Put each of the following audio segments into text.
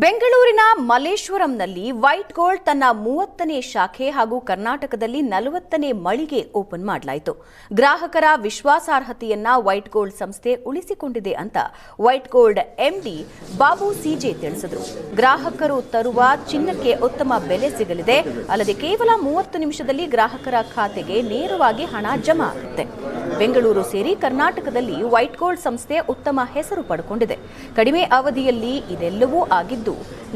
ಬೆಂಗಳೂರಿನ ಮಲ್ಲೇಶ್ವರಂನಲ್ಲಿ white gold ತನ್ನ 30ನೇ ಶಾಖೆ ಹಾಗೂ ಕರ್ನಾಟಕದಲ್ಲಿ 40ನೇ ಮಳಿಗೆ ಓಪನ್ ಮಾಡಲಾಯಿತು. ಗ್ರಾಹಕರ ವಿಶ್ವಾಸಾರ್ಹತೆಯನ್ನ ವೈಟ್ ಗೋಲ್ಡ್ ಸಂಸ್ಥೆ ಉಳಿಸಿಕೊಂಡಿದೆ ಅಂತ white gold MD Babu CJ ತಿಳಿಸಿದರು. ಗ್ರಾಹಕರು ತರುವ ಚಿನ್ನಕ್ಕೆ ಉತ್ತಮ ಬೆಲೆ ಸಿಗಲಿದೆ. ಅಲ್ಲದೆ ಕೇವಲ 30 ನಿಮಿಷದಲ್ಲಿ ಗ್ರಾಹಕರ ಖಾತೆಗೆ ನೇರವಾಗಿ ಹಣ ಜಮಾ ಆಗುತ್ತೆ. ಬೆಂಗಳೂರು ಸೇರಿ ಕರ್ನಾಟಕದಲ್ಲಿ ವೈಟ್ ಗೋಲ್ಡ್ ಸಂಸ್ಥೆ ಉತ್ತಮ ಹೆಸರು ಪಡೆಕೊಂಡಿದೆ. ಕಡಿಮೆ ಅವಧಿಯಲ್ಲಿ ಇದೆಲ್ಲವೂ ಆಗಿದ್ದು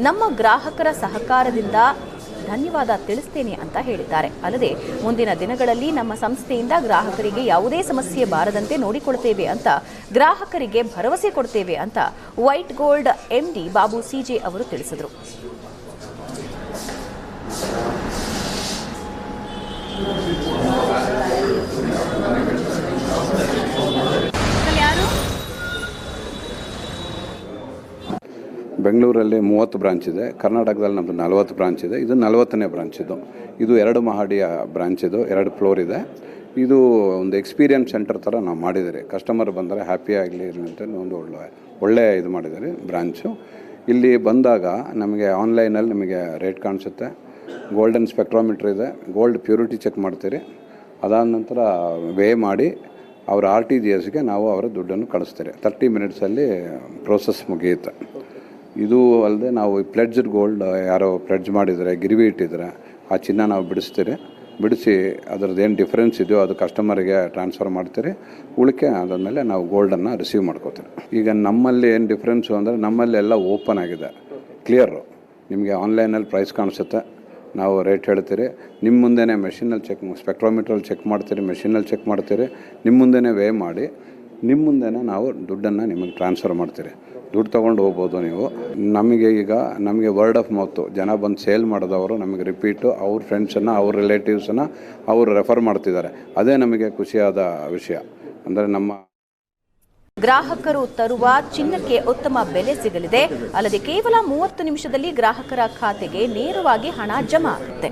ನಮ್ಮ ಗ್ರಾಹಕರ ಸಹಕಾರದಿಂದ ಧನ್ಯವಾದ ತಿಳಿಸ್ತೇನೆ ಅಂತ ಹೇಳಿದ್ದಾರೆ. ಅಲ್ಲದೆ ಮುಂದಿನ ದಿನಗಳಲ್ಲಿ ನಮ್ಮ ಸಂಸ್ಥೆಯಿಂದ ಗ್ರಾಹಕರಿಗೆ ಯಾವುದೇ ಸಮಸ್ಯೆ ಬಾರದಂತೆ ನೋಡಿಕೊಳ್ಳುತ್ತೇವೆ ಅಂತ ಗ್ರಾಹಕರಿಗೆ ಭರವಸೆ ಕೊಡ್ತೇವೆ ಅಂತ white gold MD Babu CJ ಅವರು ತಿಳಿಸಿದರು. ಬೆಂಗಳೂರಲ್ಲಿ 30 ಬ್ರಾಂಚ್ ಇದೆ, ಕರ್ನಾಟಕದಲ್ಲಿ ನಮ್ಮದು 40 ಬ್ರಾಂಚ್ ಇದೆ. ಇದು 40ನೇ ಬ್ರಾಂಚ್ ಇದು 2 ಮಹಡಿಯ ಬ್ರಾಂಚ್ ಇದು, 2 ಫ್ಲೋರ್ ಇದೆ. ಇದು ಒಂದು ಎಕ್ಸ್ಪೀರಿಯನ್ಸ್ ಸೆಂಟರ್ ಥರ ನಾವು ಮಾಡಿದ್ದೀರಿ. ಕಸ್ಟಮರ್ ಬಂದರೆ ಹ್ಯಾಪಿ ಆಗಲಿ ಅಂತ ಒಂದು ಒಳ್ಳೆ ಇದು ಮಾಡಿದ್ದೀರಿ ಬ್ರಾಂಚು. ಇಲ್ಲಿ ಬಂದಾಗ ನಮಗೆ ಆನ್ಲೈನಲ್ಲಿ ನಿಮಗೆ ರೇಟ್ ಕಾಣಿಸುತ್ತೆ. ಗೋಲ್ಡನ್ ಸ್ಪೆಕ್ಟ್ರೋಮೀಟ್ರ್ ಇದೆ, ಗೋಲ್ಡ್ ಪ್ಯೂರಿಟಿ ಚೆಕ್ ಮಾಡ್ತೀರಿ. ಅದಾದ ನಂತರ ವೇ ಮಾಡಿ ಅವ್ರ RTGSಗೆ ನಾವು ಅವರ ದುಡ್ಡನ್ನು ಕಳಿಸ್ತೀರಿ. 30 ಮಿನಿಟ್ಸಲ್ಲಿ ಪ್ರೋಸೆಸ್ ಮುಗಿಯುತ್ತೆ. ಇದು ಅಲ್ಲದೆ ನಾವು ಪ್ಲೆಡ್ಜ್ಡ್ ಗೋಲ್ಡ್ ಯಾರೋ ಪ್ಲೆಡ್ಜ್ ಮಾಡಿದರೆ, ಗಿರಿವಿ ಇಟ್ಟಿದ್ರೆ ಆ ಚಿನ್ನ ನಾವು ಬಿಡಿಸಿ ಅದರದ್ದು ಏನು ಡಿಫ್ರೆನ್ಸ್ ಇದೆಯೋ ಅದು ಕಸ್ಟಮರಿಗೆ ಟ್ರಾನ್ಸ್ಫರ್ ಮಾಡ್ತೀರಿ. ಉಳಿಕೆ ಅದಾದಮೇಲೆ ನಾವು ಗೋಲ್ಡನ್ನು ರಿಸೀವ್ ಮಾಡ್ಕೋತೀವಿ. ಈಗ ನಮ್ಮಲ್ಲಿ ಏನು ಡಿಫ್ರೆನ್ಸು ಅಂದರೆ ನಮ್ಮಲ್ಲಿ ಎಲ್ಲ ಓಪನ್ ಆಗಿದೆ, ಕ್ಲಿಯರು. ನಿಮಗೆ ಆನ್ಲೈನಲ್ಲಿ ಪ್ರೈಸ್ ಕಾಣಿಸುತ್ತೆ, ನಾವು ರೇಟ್ ಹೇಳ್ತೀರಿ. ನಿಮ್ಮ ಮುಂದೆನೇ ಮೆಷಿನಲ್ಲಿ ಸ್ಪೆಕ್ಟ್ರೋಮೀಟ್ರಲ್ಲಿ ಚೆಕ್ ಮಾಡ್ತೀರಿ, ಮೆಷಿನಲ್ಲಿ ಚೆಕ್ ಮಾಡ್ತೀರಿ. ನಿಮ್ಮ ಮುಂದೆನೇ ವೇ ಮಾಡಿ ನಿಮ್ಮ ಮುಂದೆನೇ ನಾವು ದುಡ್ಡನ್ನು ನಿಮಗೆ ಟ್ರಾನ್ಸ್ಫರ್ ಮಾಡ್ತೀರಿ. ದುಡ್ಡು ತೊಗೊಂಡು ಹೋಗ್ಬೋದು ನೀವು. ನಮಗೆ ವರ್ಡ್ ಆಫ್ ಮೌತು, ಜನ ಬಂದು ಸೇಲ್ ಮಾಡಿದವರು ನಮಗೆ ರಿಪೀಟು ಅವ್ರ ಫ್ರೆಂಡ್ಸನ್ನು, ಅವ್ರ ರಿಲೇಟಿವ್ಸನ್ನು ಅವರು ರೆಫರ್ ಮಾಡ್ತಿದ್ದಾರೆ. ಅದೇ ನಮಗೆ ಖುಷಿಯಾದ ವಿಷಯ. ಅಂದರೆ ನಮ್ಮ ಗ್ರಾಹಕರು ತರುವ ಚಿನ್ನಕ್ಕೆ ಉತ್ತಮ ಬೆಲೆ ಸಿಗಲಿದೆ. ಅಲ್ಲದೆ ಕೇವಲ 30 ನಿಮಿಷದಲ್ಲಿ ಗ್ರಾಹಕರ ಖಾತೆಗೆ ನೇರವಾಗಿ ಹಣ ಜಮಾ ಆಗುತ್ತೆ.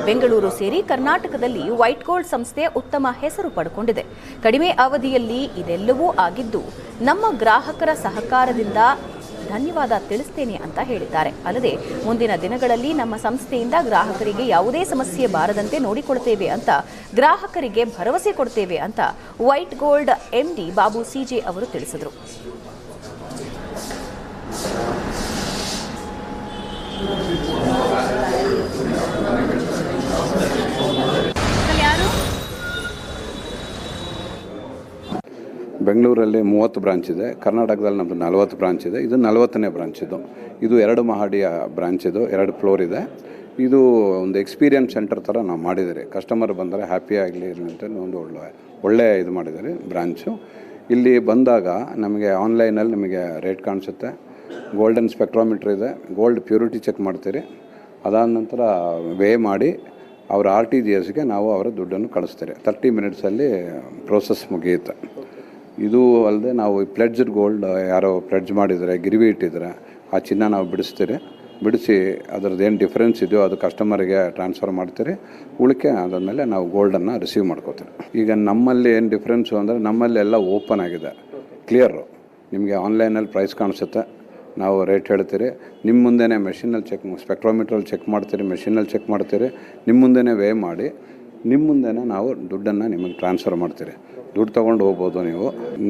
ಬೆಂಗಳೂರು ಸೇರಿ ಕರ್ನಾಟಕದಲ್ಲಿ ವೈಟ್ ಗೋಲ್ಡ್ ಸಂಸ್ಥೆ ಉತ್ತಮ ಹೆಸರು ಪಡೆಕೊಂಡಿದೆ. ಕಡಿಮೆ ಅವಧಿಯಲ್ಲಿ ಇದೆಲ್ಲವೂ ಆಗಿದ್ದು ನಮ್ಮ ಗ್ರಾಹಕರ ಸಹಕಾರದಿಂದ ಧನ್ಯವಾದ ತಿಳಿಸ್ತೇನೆ ಅಂತ ಹೇಳಿದ್ದಾರೆ. ಅಲ್ಲದೆ ಮುಂದಿನ ದಿನಗಳಲ್ಲಿ ನಮ್ಮ ಸಂಸ್ಥೆಯಿಂದ ಗ್ರಾಹಕರಿಗೆ ಯಾವುದೇ ಸಮಸ್ಯೆ ಬಾರದಂತೆ ನೋಡಿಕೊಳ್ಳುತ್ತೇವೆ ಅಂತ ಗ್ರಾಹಕರಿಗೆ ಭರವಸೆ ಕೊಡ್ತೇವೆ ಅಂತ white gold MD Babu CJ ಅವರು ತಿಳಿಸಿದರು. ಬೆಂಗಳೂರಲ್ಲಿ 30 ಬ್ರಾಂಚ್ ಇದೆ, ಕರ್ನಾಟಕದಲ್ಲಿ ನಮ್ಮದು 40 ಬ್ರಾಂಚ್ ಇದೆ. ಇದು 40ನೇ ಬ್ರಾಂಚ್ ಇದು 2 ಮಹಡಿಯ ಬ್ರಾಂಚ್ ಇದು, 2 ಫ್ಲೋರ್ ಇದೆ. ಇದು ಒಂದು ಎಕ್ಸ್ಪೀರಿಯನ್ಸ್ ಸೆಂಟರ್ ಥರ ನಾವು ಮಾಡಿದ್ದೀರಿ. ಕಸ್ಟಮರ್ ಬಂದರೆ ಹ್ಯಾಪಿ ಆಗಲಿ ಅಂತ ಒಂದು ಒಳ್ಳೆ ಇದು ಮಾಡಿದ್ದೀರಿ ಬ್ರಾಂಚು. ಇಲ್ಲಿ ಬಂದಾಗ ನಮಗೆ ಆನ್ಲೈನಲ್ಲಿ ನಿಮಗೆ ರೇಟ್ ಕಾಣಿಸುತ್ತೆ. ಗೋಲ್ಡನ್ ಸ್ಪೆಕ್ಟ್ರೋಮೀಟ್ರ್ ಇದೆ, ಗೋಲ್ಡ್ ಪ್ಯೂರಿಟಿ ಚೆಕ್ ಮಾಡ್ತೀರಿ. ಅದಾದ ನಂತರ ವೇ ಮಾಡಿ ಅವ್ರ RTGSಗೆ ನಾವು ಅವರ ದುಡ್ಡನ್ನು ಕಳಿಸ್ತೀರಿ. 30 ಮಿನಿಟ್ಸಲ್ಲಿ ಪ್ರೋಸೆಸ್ ಮುಗಿಯುತ್ತೆ. ಇದು ಅಲ್ಲದೆ ನಾವು ಪ್ಲೆಡ್ಜ್ಡ್ ಗೋಲ್ಡ್ ಯಾರೋ ಪ್ಲೆಡ್ಜ್ ಮಾಡಿದರೆ, ಗಿರಿವಿ ಇಟ್ಟಿದ್ರೆ ಆ ಚಿನ್ನ ನಾವು ಬಿಡಿಸಿ ಅದರದ್ದು ಏನು ಡಿಫ್ರೆನ್ಸ್ ಇದೆಯೋ ಅದು ಕಸ್ಟಮರಿಗೆ ಟ್ರಾನ್ಸ್ಫರ್ ಮಾಡ್ತೀರಿ. ಉಳಿಕೆ ಅದಾದಮೇಲೆ ನಾವು ಗೋಲ್ಡನ್ನು ರಿಸೀವ್ ಮಾಡ್ಕೋತೀವಿ. ಈಗ ನಮ್ಮಲ್ಲಿ ಏನು ಡಿಫ್ರೆನ್ಸು ಅಂದರೆ ನಮ್ಮಲ್ಲಿ ಎಲ್ಲ ಓಪನ್ ಆಗಿದೆ, ಕ್ಲಿಯರು. ನಿಮಗೆ ಆನ್ಲೈನಲ್ಲಿ ಪ್ರೈಸ್ ಕಾಣಿಸುತ್ತೆ, ನಾವು ರೇಟ್ ಹೇಳ್ತೀರಿ. ನಿಮ್ಮ ಮುಂದೆನೇ ಮೆಷಿನಲ್ಲಿ ಸ್ಪೆಕ್ಟ್ರೋಮೀಟ್ರಲ್ಲಿ ಚೆಕ್ ಮಾಡ್ತೀರಿ, ಮೆಷಿನಲ್ಲಿ ಚೆಕ್ ಮಾಡ್ತೀರಿ. ನಿಮ್ಮ ಮುಂದೆನೇ ವೇ ಮಾಡಿ ನಿಮ್ಮ ಮುಂದೆನೇ ನಾವು ದುಡ್ಡನ್ನು ನಿಮಗೆ ಟ್ರಾನ್ಸ್ಫರ್ ಮಾಡ್ತೀರಿ. ದುಡ್ಡು ತೊಗೊಂಡು ಹೋಗ್ಬೋದು ನೀವು.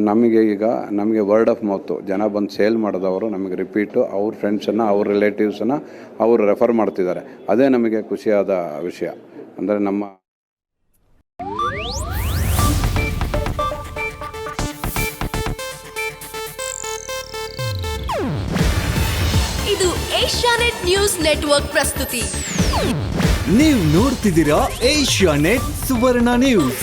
ನಮಗೆ ವರ್ಡ್ ಆಫ್ ಮೌತು, ಜನ ಬಂದು ಸೇಲ್ ಮಾಡಿದವರು ನಮಗೆ ರಿಪೀಟು ಅವ್ರ ಫ್ರೆಂಡ್ಸನ್ನು, ಅವ್ರ ರಿಲೇಟಿವ್ಸನ್ನು ಅವರು ರೆಫರ್ ಮಾಡ್ತಿದ್ದಾರೆ. ಅದೇ ನಮಗೆ ಖುಷಿಯಾದ ವಿಷಯ. ಅಂದರೆ ನಮ್ಮ ಇದು ಏಷ್ಯಾನೆಟ್ ನ್ಯೂಸ್ ನೆಟ್ವರ್ಕ್ ಪ್ರಸ್ತುತಿ. ನೀವು ನೋಡ್ತಿದ್ದೀರಾ ಏಷ್ಯಾನೆಟ್ ಸುವರ್ಣ ನ್ಯೂಸ್.